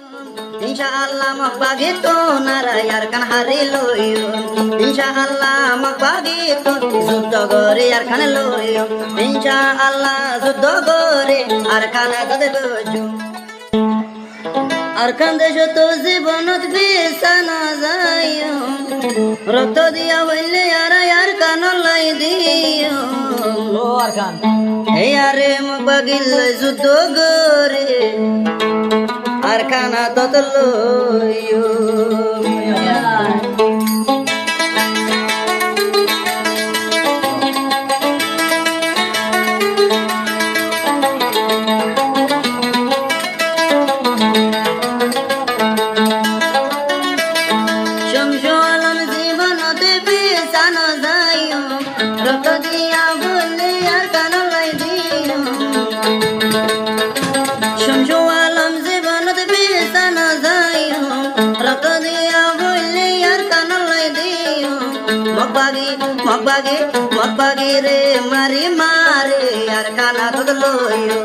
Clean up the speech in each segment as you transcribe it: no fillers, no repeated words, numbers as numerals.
Insyaallah magbagito narayarkan hari loyo. Insyaallah magbagito suddogori arkan loyo. Insyaallah suddogori arkan gade boju. Arkan dejo to জীবনত বিছানা যাইও রক্ত দিয়া হইলে আরা আরকান লাই দিও ও আরকান এই আরে মগবাগিল যুদ্ধ করে আরকানা তত লইও मगबागी रे मारी मारे यार खाना तो लोयो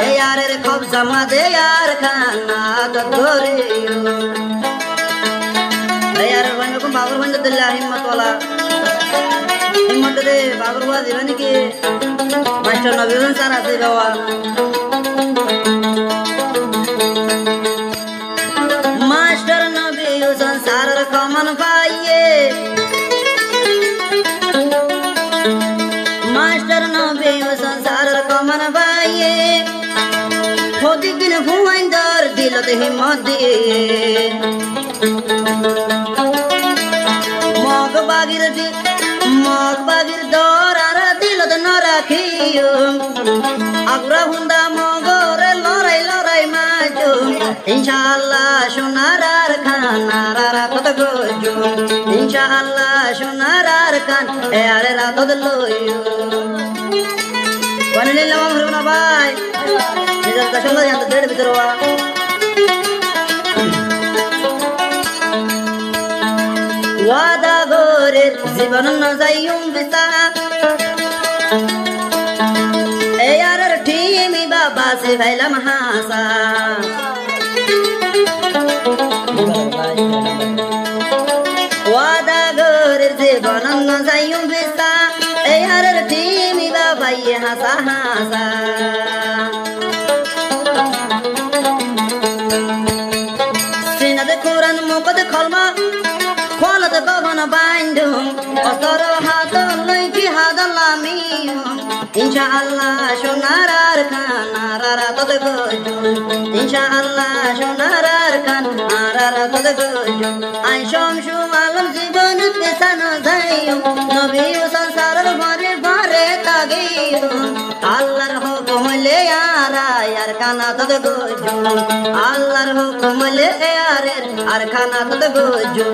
ए यार रे खूब जमा दे यार खाना तो गोरियो ए यार बन को बाबर बन दिल्ला हिम्मत वाला हिम्मत दे बाबर वाला दीवानी की मास्टर नबीन सारा से गवा मास्टर नबीन संसार कमन पाइए मास्टर नबी संसार कमन बाइये खोदी दिन भुआइंदर दिलत हिम्मत दिए मगबागिर दौरार दिलत न राखियो अग्रा हुंदा मगरे लड़ाई लड़ाई माजो इंशाअल्लाह सोनारार खानारा कत गोजो इंशाअल्लाह सोनारार खान ए आरे रात दलोयो बनले लवा भरना भाई निजर कशला जात डेढ़ भीतरवा वादा गोरे जीवन न जायूं बिसा ए यार ठीमी बाबा से भैला महासा वादा गोरे जीवन न जायूं बिसा ए यार ठीमी बाबा ये हंसा हंसा सीना दे कुरान मुकद खलमा खोलत गगन बांधुम अस्तर हाथ लैकी हादलामियो इंशाअल्लाह सोनारार खानारा तद गोजो इंशाअल्लाह सोनारार खानारा तद गोजो आई शमशु आलम जीवन पेसान जाइयो नबी संसार भरे भरे तागियो আল্লাহর হুকুম লে আর খানা তদ গোজো আল্লাহর হুকুম লে আর খানা তদ গোজো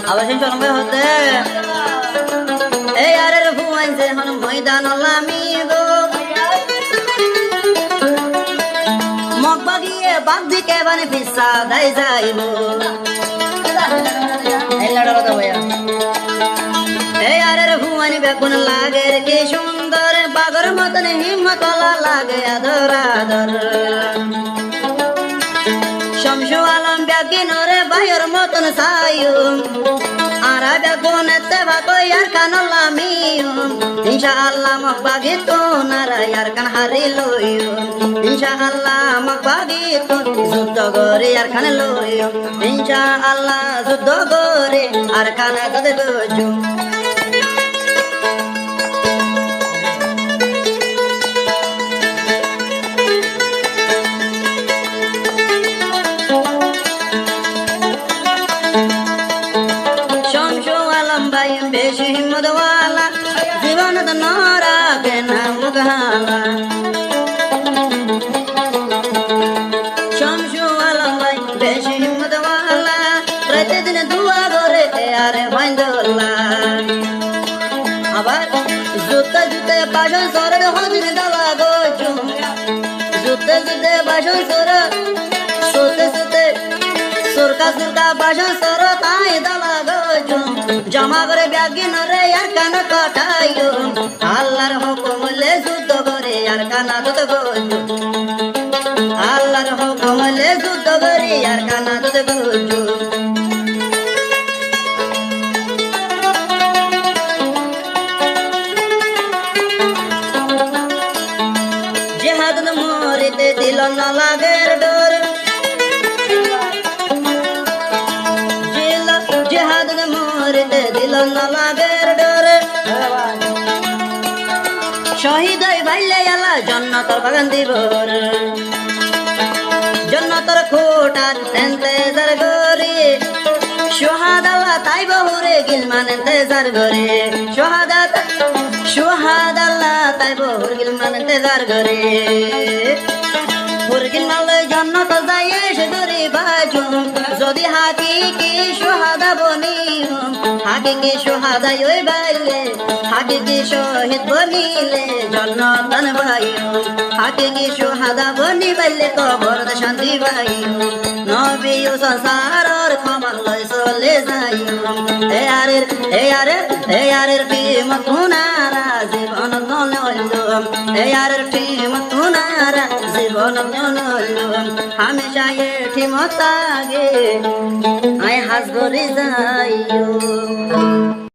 আবার সেই চরমে হতে এই আরে ভুয়ান যে হন ময়দান লামি গো মগবাগিয়ে বাগদি কে বানে পিসা দাই যাইবো এই লড়া তো ভাইয়া এই আরে ভুয়ানি বেগুন লাগে কি সুন্দর বাগর মতন হিম্মত লাগে আদর আদর শমশু আলম বেগিনরে ভাইয়ের মতন সাইয়ু আরা বেগুনতে ভাতো ইয়ার কানলামিয়ু ইনশাআল্লাহ মগবাগিতো নারা ইয়ার কান হারি লইয়ু ইনশাআল্লাহ মগবাগিতো যুদ্ধ করে ইয়ার কান লইয়ু ইনশাআল্লাহ যুদ্ধ করে আর কান গদে গোজু বেশি হিম্মত ওয়ালা জীবন নরা কে নাম গালা শমশু আলম ভাই বেশি হিম্মত ওয়ালা রাতে দিনে দুয়া করে আরে বাইন্দলা আবার জুতা জুতে বাজন সরে হদিন দালা গোজু জুতে জুতে বাজন সরে সোতে বাসন সর তাই দলা গজু জমা করে ব্যাগিন রে আর কান কাটাইও আল্লাহর হুকুম লে যুদ্ধ করে আর কানা দুধ গজু আল্লাহর হুকুম লে যুদ্ধ করে আর কানা দুধ গজু জিহাদ মরিতে দিল না লাগের ডোর জিহাদ মরিতে দিল না লাগের ডোর শহীদ হই ভাইলে আল্লাহ জান্নাতের বাগান দিবর জান্নাতের খোটার ইন্তজার গরি শাহাদাত তাই বহুরে গিলমান ইন্তজার গরি শাহাদাল্লাহ তাই বহুর গিলমান ইন্তজার গরি হুরগিন মালে জান্নাত যাইয়ে সদরি বাজু যদি হাকিকি শাহাদা বনিও হাকিকি শাহাদা ওই বাইলে হাকিকি শহীদ বনিলে জান্নাতন ভাইও হাকিকি শাহাদা বনি বাইলে কবর শান্তি ভাইও নবী সারার ক্ষমা লয় চলে যাইও হে আরের কিমত হুনারা জীবন নললো হে আরের কিমত হুনারা জীবন নললো হামেশা এঠি মতাগে আয় হাসবরি যাইও